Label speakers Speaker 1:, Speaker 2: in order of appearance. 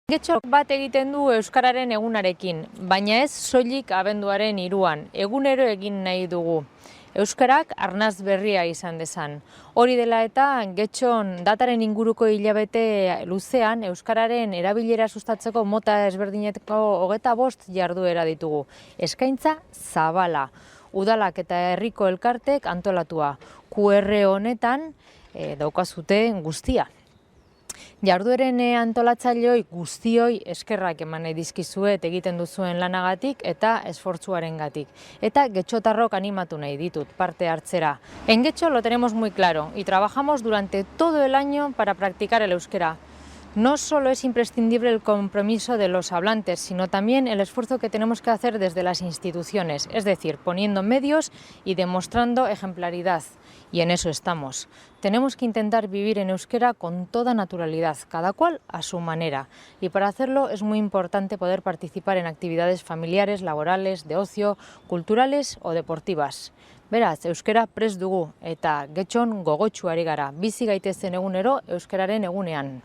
Speaker 1: Getxok bat egiten du Euskararen egunarekin, baina ez soilik abenduaren 3an, egunero egin nahi dugu. Euskarak arnaz berria izan dezan. Hori dela eta Getxon dataren inguruko hilabete luzean Euskararen erabilera sustatzeko mota ezberdinetako 25 jarduera ditugu. Eskaintza zabala, udalak eta herriko elkartek antolatua. QR honetan daukazute guztia. Jardueren antolatzaileoi guztioi eskerrak eman nahi dizkizuet egiten duzuen lanagatik eta esfortzuarengatik. Eta getxotarrok animatu nahi ditut parte hartzera. En Getxo lo tenemos muy claro y trabajamos durante todo el año para practicar el euskera. No solo es imprescindible el compromiso de los hablantes, sino también el esfuerzo que tenemos que hacer desde las instituciones, es decir, poniendo medios y demostrando ejemplaridad. Y en eso estamos. Tenemos que intentar vivir en euskera con toda naturalidad, cada cual a su manera. Y para hacerlo es muy importante poder participar en actividades familiares, laborales, de ocio, culturales o deportivas. Beraz, euskera prest dugu eta Getxon gogotsu ari gara. Bizi gaitezen egunero euskararen egunean.